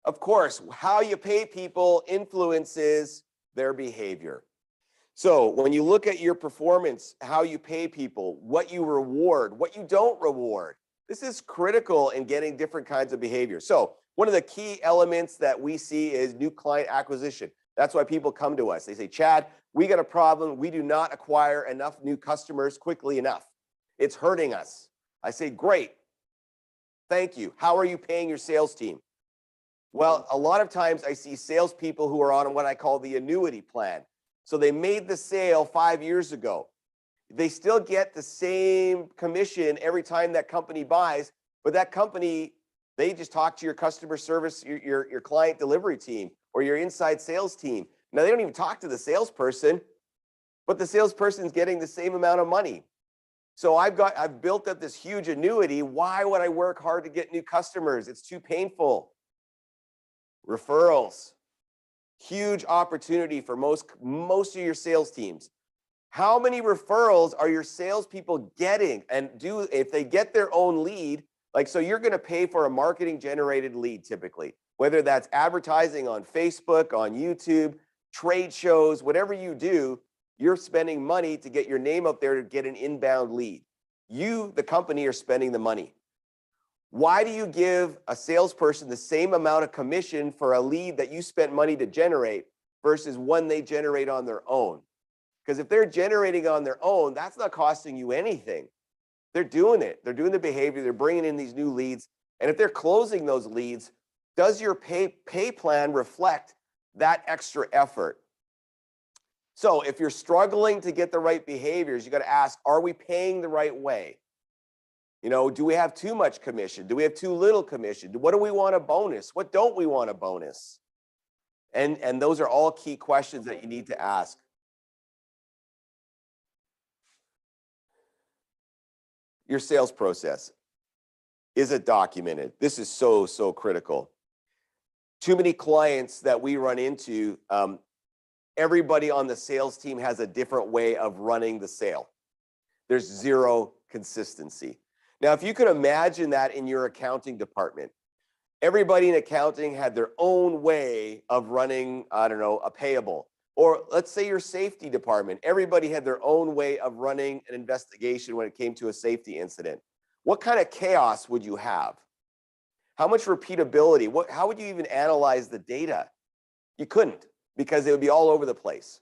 Of course, how you pay people influences their behavior. So when you look at your performance, how you pay people, what you reward, what you don't reward, this is critical in getting different kinds of behavior. So one of the key elements that we see is new client acquisition. That's why people come to us. They say, Chad, we got a problem. We do not acquire enough new customers quickly enough. It's hurting us. I say, great. Thank you. How are you paying your sales team? Well, a lot of times I see salespeople who are on what I call the annuity plan. So they made the sale 5 years ago. They still get the same commission every time that company buys, but that company, they just talk to your customer service, your client delivery team, or your inside sales team. Now, they don't even talk to the salesperson, but the salesperson is getting the same amount of money. So I've built up this huge annuity. Why would I work hard to get new customers? It's too painful. Referrals, huge opportunity for most of your sales teams. How many referrals are your salespeople getting? And if they get their own lead, so you're going to pay for a marketing generated lead typically, whether that's advertising on Facebook, on YouTube, trade shows, whatever you do, you're spending money to get your name up there to get an inbound lead. You, the company, are spending the money. Why do you give a salesperson the same amount of commission for a lead that you spent money to generate versus one they generate on their own? Because if they're generating on their own, that's not costing you anything. They're doing it. They're doing the behavior. They're bringing in these new leads. And if they're closing those leads, does your pay plan reflect that extra effort? So if you're struggling to get the right behaviors, you got to ask, are we paying the right way? Do we have too much commission? Do we have too little commission? What do we want a bonus? What don't we want a bonus? And those are all key questions that you need to ask. Your sales process, is it documented? This is so critical. Too many clients that we run into, everybody on the sales team has a different way of running the sale. There's zero consistency. Now, if you could imagine that in your accounting department, everybody in accounting had their own way of running, I don't know, a payable. Or let's say your safety department, everybody had their own way of running an investigation when it came to a safety incident. What kind of chaos would you have? How much repeatability? How would you even analyze the data? You couldn't, because it would be all over the place.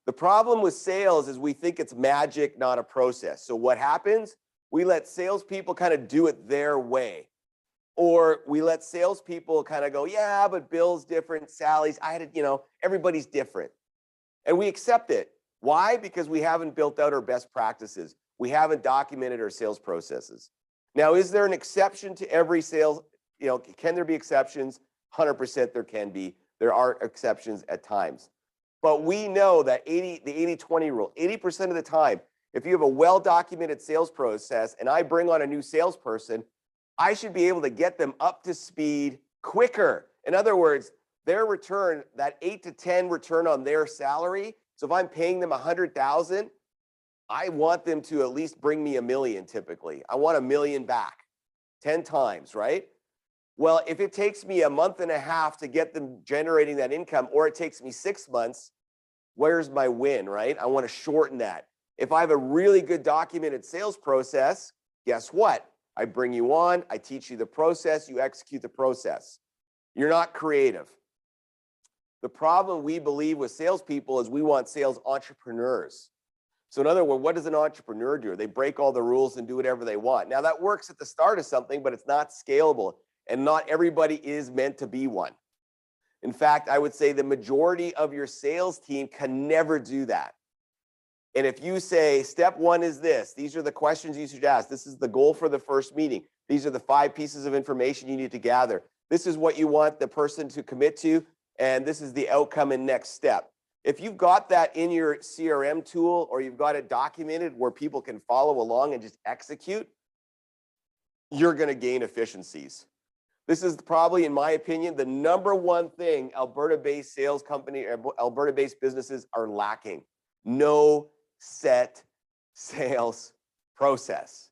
The problem with sales is we think it's magic, not a process. So what happens? We let salespeople kind of do it their way. Or we let salespeople kind of go, yeah, but Bill's different, Sally's, everybody's different. And we accept it. Why? Because we haven't built out our best practices. We haven't documented our sales processes. Now, is there an exception to every sales? Can there be exceptions? 100% there can be. There are exceptions at times. But we know that the 80-20 rule, 80% of the time, if you have a well-documented sales process and I bring on a new salesperson, I should be able to get them up to speed quicker. In other words, their return, that 8 to 10 return on their salary. So if I'm paying them 100,000, I want them to at least bring me $1 million typically. I want $1 million back 10 times, right? Well, if it takes me a month and a half to get them generating that income, or it takes me 6 months, where's my win, right? I want to shorten that. If I have a really good documented sales process, guess what? I bring you on, I teach you the process, you execute the process. You're not creative. The problem we believe with salespeople is we want sales entrepreneurs. So in other words, what does an entrepreneur do? They break all the rules and do whatever they want. Now that works at the start of something, but it's not scalable, and not everybody is meant to be one. In fact, I would say the majority of your sales team can never do that. And if you say, step one is this, these are the questions you should ask. This is the goal for the first meeting. These are the 5 pieces of information you need to gather. This is what you want the person to commit to, and this is the outcome and next step. If you've got that in your CRM tool, or you've got it documented where people can follow along and just execute, you're going to gain efficiencies. This is probably, in my opinion, the #1 thing Alberta-based sales company, Alberta-based businesses are lacking. No set sales process.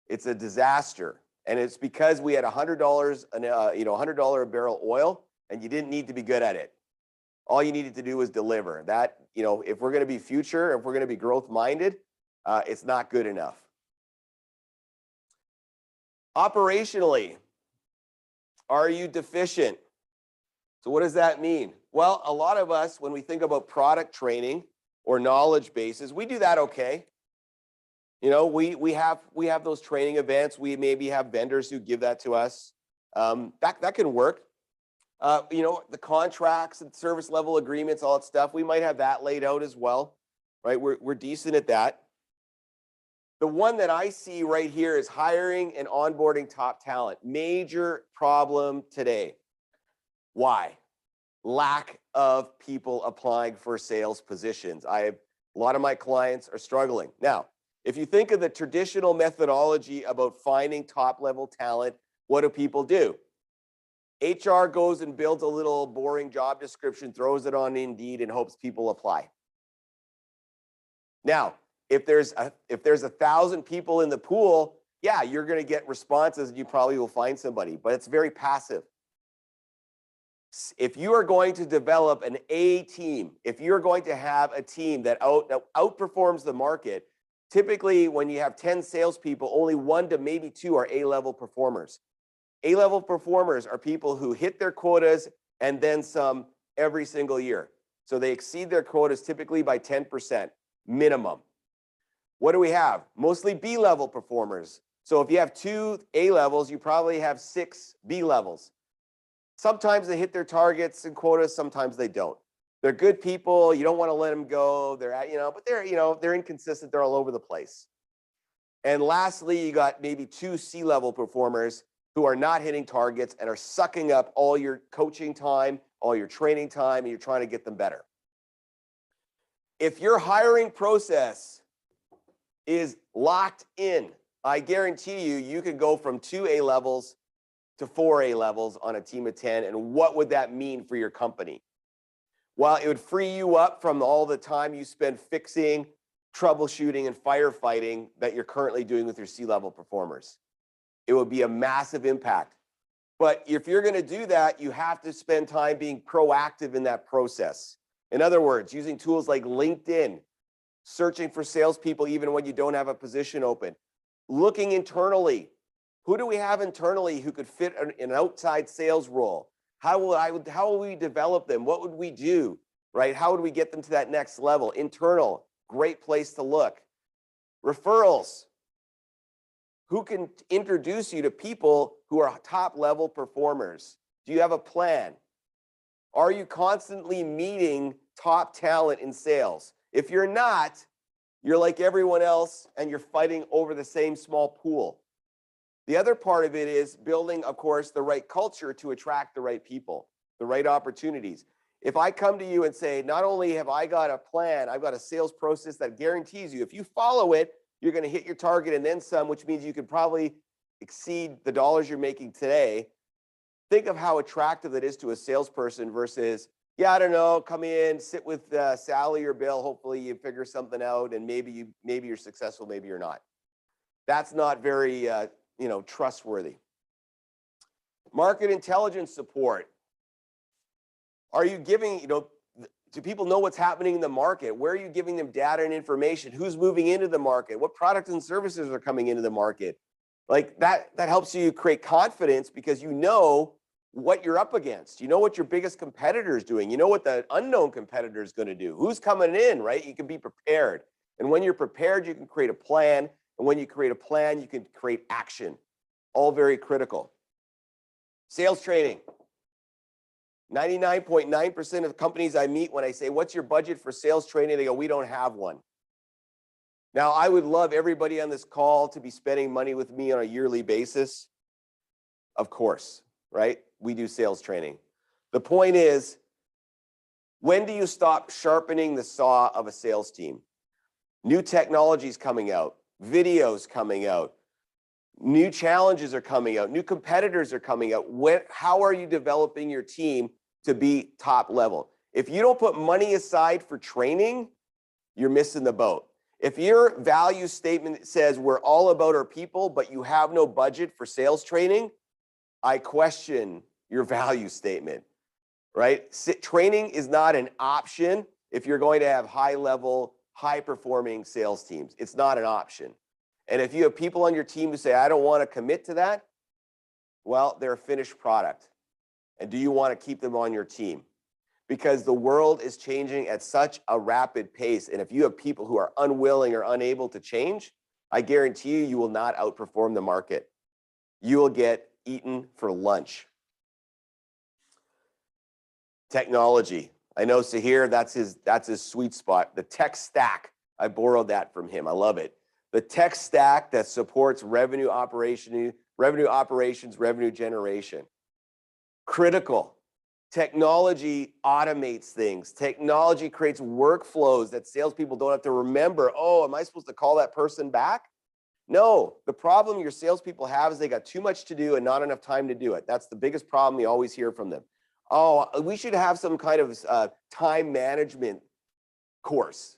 It's a disaster, and it's because we had $100 $100 a barrel oil, and you didn't need to be good at it. All you needed to do was deliver. That, if we're going to be future, if we're going to be growth-minded, it's not good enough. Operationally, are you deficient? So what does that mean? Well, a lot of us, when we think about product training or knowledge bases, we do that okay. We have those training events. We maybe have vendors who give that to us. That can work. The contracts and service level agreements, all that stuff, we might have that laid out as well, right? We're decent at that. The one that I see right here is hiring and onboarding top talent. Major problem today. Why? Lack of people applying for sales positions. A lot of my clients are struggling. Now, if you think of the traditional methodology about finding top-level talent, what do people do? HR goes and builds a little boring job description, throws it on Indeed, and hopes people apply. Now, if there's 1,000 people in the pool, yeah, you're going to get responses and you probably will find somebody, but it's very passive. If you are going to develop an A team, if you're going to have a team that outperforms the market, typically when you have 10 salespeople, only 1 to maybe 2 are A-level performers. A-level performers are people who hit their quotas and then some every single year. So they exceed their quotas typically by 10% minimum. What do we have? Mostly B-level performers. So if you have 2 A-levels, you probably have 6 B-levels. Sometimes they hit their targets and quotas, sometimes they don't. They're good people, you don't want to let them go. But they're inconsistent, they're all over the place. And lastly, you got maybe 2 C-level performers who are not hitting targets and are sucking up all your coaching time, all your training time, and you're trying to get them better. If your hiring process is locked in, I guarantee you could go from 2 A-levels to 4 A-levels on a team of 10. And what would that mean for your company? Well, it would free you up from all the time you spend fixing, troubleshooting, and firefighting that you're currently doing with your C-level performers. It would be a massive impact. But if you're going to do that, you have to spend time being proactive in that process. In other words, using tools like LinkedIn, searching for salespeople even when you don't have a position open, looking internally. Who do we have internally who could fit an outside sales role? How will we develop them? What would we do, right? How would we get them to that next level? Internal, great place to look. Referrals. Who can introduce you to people who are top-level performers? Do you have a plan? Are you constantly meeting top talent in sales? If you're not, you're like everyone else and you're fighting over the same small pool. The other part of it is building, of course, the right culture to attract the right people, the right opportunities. If I come to you and say, not only have I got a plan, I've got a sales process that guarantees you, if you follow it, you're going to hit your target and then some, which means you could probably exceed the dollars you're making today. Think of how attractive that is to a salesperson versus, yeah, I don't know, come in, sit with Sally or Bill. Hopefully you figure something out and maybe you're successful, maybe you're not. That's not very trustworthy. Market intelligence support. Are you giving, do people know what's happening in the market? Where are you giving them data and information? Who's moving into the market? What products and services are coming into the market? Like that helps you create confidence because you know what you're up against. You know what your biggest competitor is doing. You know what the unknown competitor is going to do. Who's coming in, right? You can be prepared. And when you're prepared, you can create a plan. And when you create a plan, you can create action. All very critical. Sales training. 99.9% of companies I meet, when I say, what's your budget for sales training? They go, we don't have one. Now, I would love everybody on this call to be spending money with me on a yearly basis. Of course, right? We do sales training. The point is, when do you stop sharpening the saw of a sales team? New technologies coming out, videos coming out, new challenges are coming out, new competitors are coming out. How are you developing your team to be top level? If you don't put money aside for training, you're missing the boat. If your value statement says we're all about our people, but you have no budget for sales training, I question your value statement, right? Training is not an option if you're going to have high-level, high-performing sales teams. It's not an option. And if you have people on your team who say, I don't want to commit to that, well, they're a finished product. And do you want to keep them on your team? Because the world is changing at such a rapid pace. And if you have people who are unwilling or unable to change, I guarantee you, you will not outperform the market. You will get eaten for lunch. Technology. I know Sahir, that's his sweet spot. The tech stack. I borrowed that from him. I love it. The tech stack that supports revenue operations, revenue generation. Critical. Technology automates things. Technology creates workflows that salespeople don't have to remember. Oh, am I supposed to call that person back? No, the problem your salespeople have is they got too much to do and not enough time to do it. That's the biggest problem you always hear from them. Oh, we should have some kind of time management course.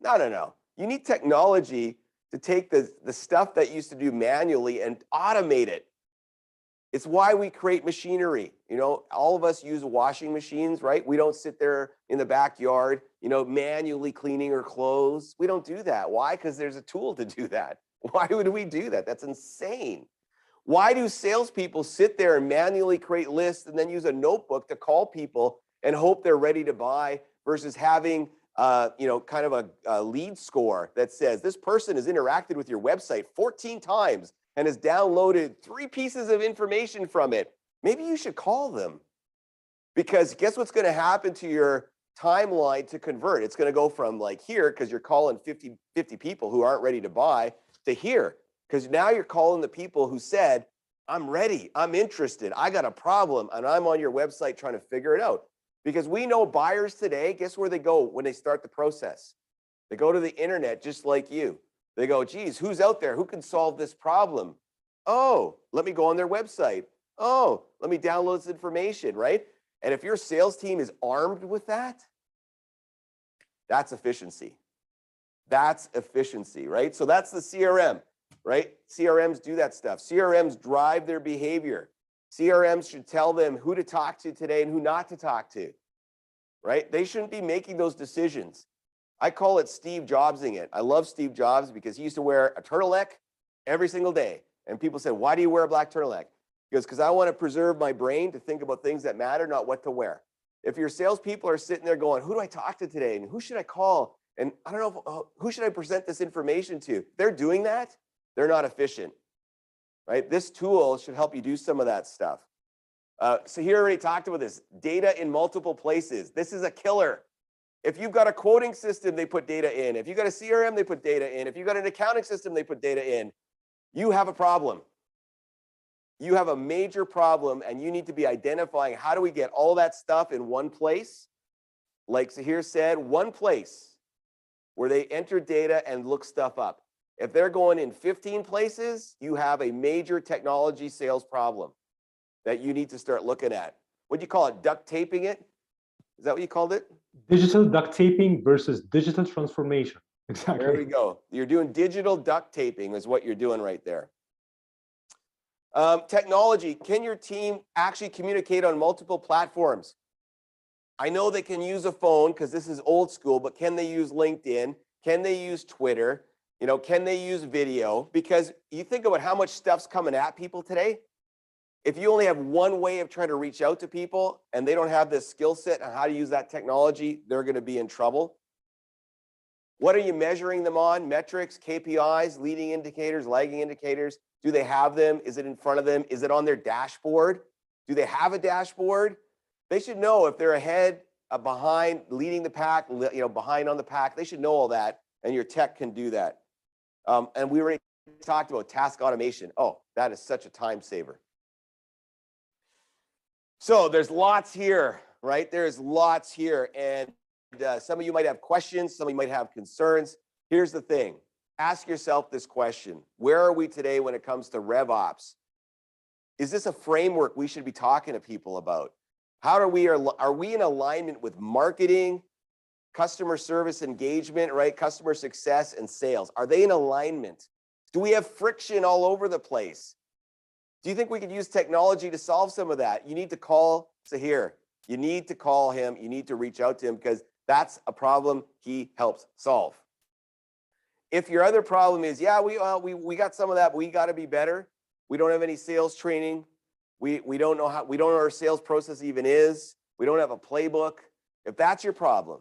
No. You need technology to take the stuff that you used to do manually and automate it. It's why we create machinery. All of us use washing machines, right? We don't sit there in the backyard, manually cleaning our clothes. We don't do that. Why? Because there's a tool to do that. Why would we do that? That's insane. Why do salespeople sit there and manually create lists and then use a notebook to call people and hope they're ready to buy versus having kind of a lead score that says this person has interacted with your website 14 times and has downloaded 3 pieces of information from it? Maybe you should call them, because guess what's going to happen to your timeline to convert? It's going to go from like here, because you're calling 50 people who aren't ready to buy, to here, because now you're calling the people who said, I'm ready, I'm interested, I got a problem, and I'm on your website trying to figure it out. Because we know buyers today, guess where they go when they start the process? They go to the internet just like you. They go, geez, who's out there? Who can solve this problem? Oh, let me go on their website. Oh, let me download this information, right? And if your sales team is armed with that, that's efficiency. That's efficiency, right? So that's the CRM, right? CRMs do that stuff. CRMs drive their behavior. CRMs should tell them who to talk to today and who not to talk to, right? They shouldn't be making those decisions. I call it Steve Jobsing it. I love Steve Jobs because he used to wear a turtleneck every single day. And people said, why do you wear a black turtleneck? He goes, because I want to preserve my brain to think about things that matter, not what to wear. If your salespeople are sitting there going, who do I talk to today? And who should I call? And I don't know, who should I present this information to? If they're doing that, they're not efficient, right? This tool should help you do some of that stuff. So here already talked about this. Data in multiple places. This is a killer. If you've got a quoting system, they put data in. If you've got a CRM, they put data in. If you've got an accounting system, they put data in. You have a problem. you have a major problem and you need to be identifying how do we get all that stuff in one place? Like Sahir said, one place where they enter data and look stuff up. If they're going in 15 places, you have a major technology sales problem that you need to start looking at. What do you call it? Duct taping it? Is that what you called it? Digital duct taping versus digital transformation. Exactly. There we go. You're doing digital duct taping is what you're doing right there. Technology. Can your team actually communicate on multiple platforms? I know they can use a phone because this is old school, but can they use LinkedIn? Can they use Twitter? You know, can they use video? Because you think about how much stuff's coming at people today. If you only have one way of trying to reach out to people and they don't have this skill set on how to use that technology, they're going to be in trouble. What are you measuring them on? Metrics, KPIs, leading indicators, lagging indicators. Do they have them? Is it in front of them? Is it on their dashboard? Do they have a dashboard? They should know if they're ahead, behind, leading the pack, you know, behind on the pack. They should know all that, and your tech can do that. And we already talked about task automation. Oh, that is such a time saver. So there's lots here, right? There's lots here, and some of you might have questions. Some of you might have concerns. Here's the thing. Ask yourself this question. Where are we today when it comes to RevOps? Is this a framework we should be talking to people about? How are we in alignment with marketing, customer service engagement, right? Customer success and sales. Are they in alignment? Do we have friction all over the place? Do you think we could use technology to solve some of that? You need to call Sahir. You need to call him. You need to reach out to him because that's a problem he helps solve. If your other problem is, yeah, we got some of that, but we got to be better. We don't have any sales training. We don't know how, we don't know what our sales process even is. We don't have a playbook. If that's your problem,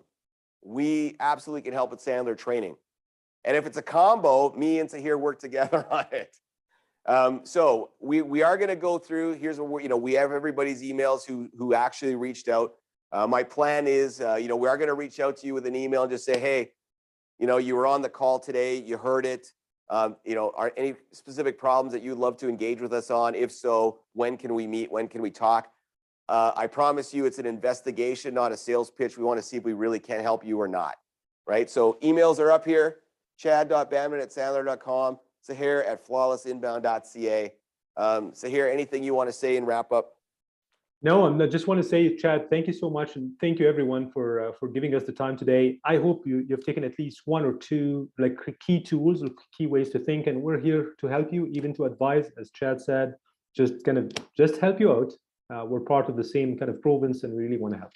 we absolutely can help with Sandler training. And if it's a combo, me and Sahir work together on it. So we are going to go through. Here's what we have everybody's emails who actually reached out. My plan is, we are going to reach out to you with an email and just say, hey, you were on the call today, you heard it. Are any specific problems that you'd love to engage with us on? If so, when can we meet? When can we talk? I promise you it's an investigation, not a sales pitch. We want to see if we really can help you or not, right? So emails are up here, chad.banman@sandler.com, Sahir@flawlessinbound.ca. Sahir, anything you want to say and wrap up? No, I just want to say, Chad, thank you so much, and thank you everyone for giving us the time today. I hope you've taken at least one or two like key tools or key ways to think, and we're here to help you, even to advise, as Chad said, just help you out. We're part of the same kind of province, and we really want to help.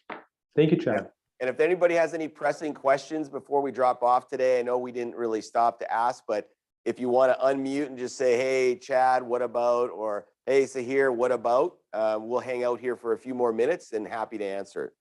Thank you, Chad. And if anybody has any pressing questions before we drop off today, I know we didn't really stop to ask, but if you want to unmute and just say, hey, Chad, what about? Or hey, Sahir, what about? We'll hang out here for a few more minutes and happy to answer it.